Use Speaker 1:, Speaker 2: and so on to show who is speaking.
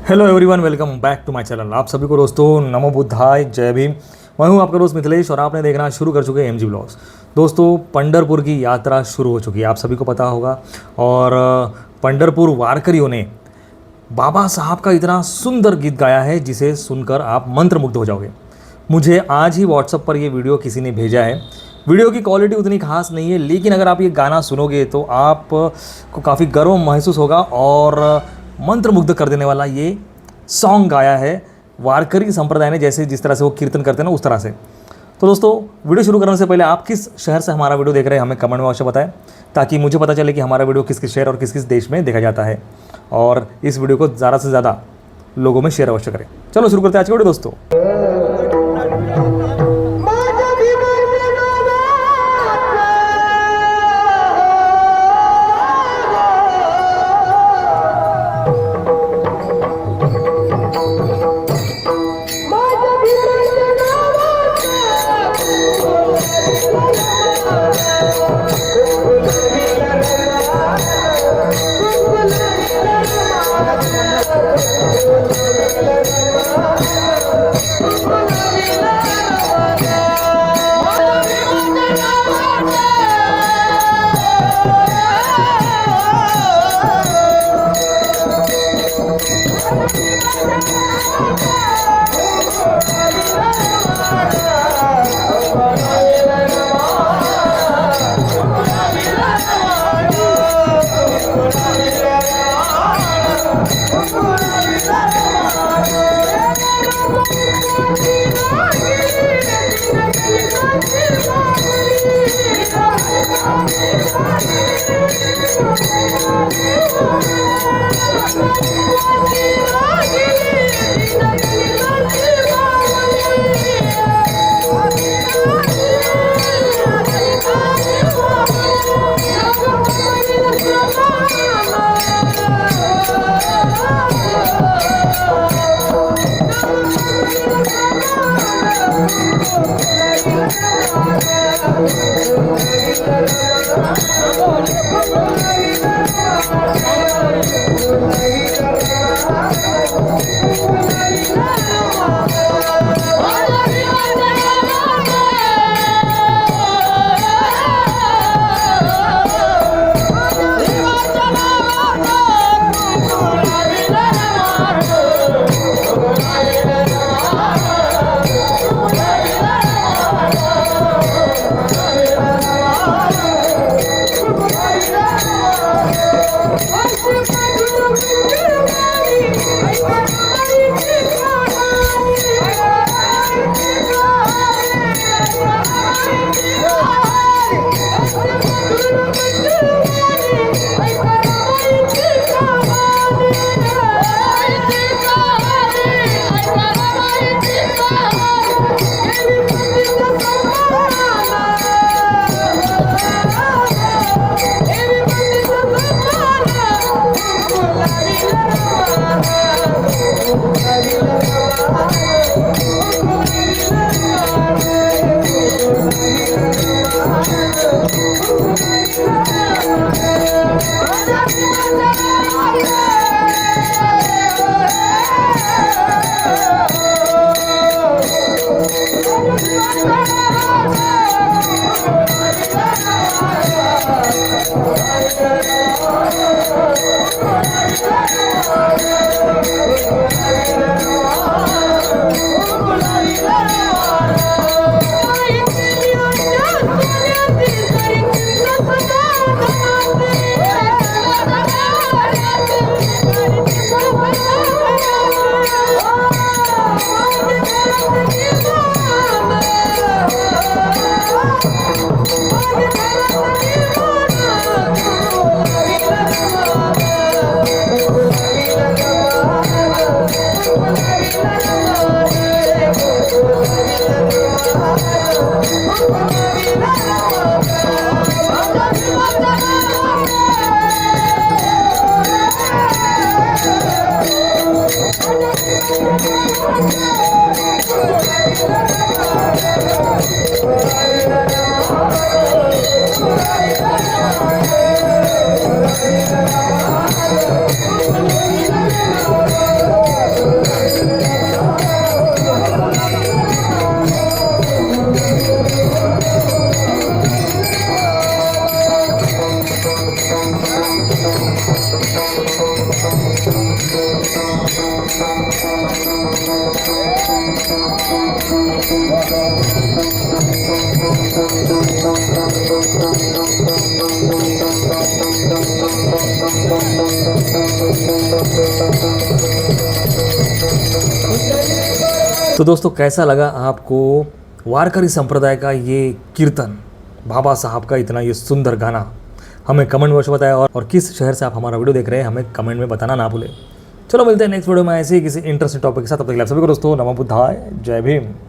Speaker 1: Hello everyone, welcome back to my channel. आप सभी को दोस्तों नमो बुद्धाय, जय भीम। मैं हूं आपका दोस्त मिथिलेश और आपने देखना शुरू कर चुके हैं एमजी ब्लॉग्स। दोस्तों, पंढरपुर की यात्रा शुरू हो चुकी है, आप सभी को पता होगा। और पंढरपुर वारकरियों ने बाबा साहब का इतना सुंदर गीत गाया है जिसे सुनकर आप मंत्रमुग्ध हो जाओगे। मुझे आज ही व्हाट्सएप पर ये वीडियो किसी ने भेजा है। वीडियो की क्वालिटी उतनी खास नहीं है, लेकिन अगर आप ये गाना सुनोगे तो आपको काफ़ी गर्व महसूस होगा और मंत्रमुग्ध कर देने वाला ये सॉन्ग गाया है वारकरी संप्रदाय ने, जैसे जिस तरह से वो कीर्तन करते हैं ना, उस तरह से। तो दोस्तों, वीडियो शुरू करने से पहले आप किस शहर से हमारा वीडियो देख रहे हैं हमें कमेंट में अवश्य बताएं, ताकि मुझे पता चले कि हमारा वीडियो किस किस शहर और किस किस देश में देखा जाता है। और इस वीडियो को ज़्यादा से ज़्यादा लोगों में शेयर अवश्य करें। चलो शुरू करते हैं आज का वीडियो दोस्तों। तो दोस्तों कैसा लगा आपको वारकरी संप्रदाय का ये कीर्तन, बाबा साहब का इतना ये सुंदर गाना? हमें कमेंट में बताया, और किस शहर से आप हमारा वीडियो देख रहे हैं हमें कमेंट में बताना ना भूलें। चलो मिलते हैं नेक्स्ट वीडियो में ऐसे ही किसी इंटरेस्टिंग टॉपिक के साथ। तब तक के लिए आप सभी को दोस्तों नमो बुद्धाय, जय भीम।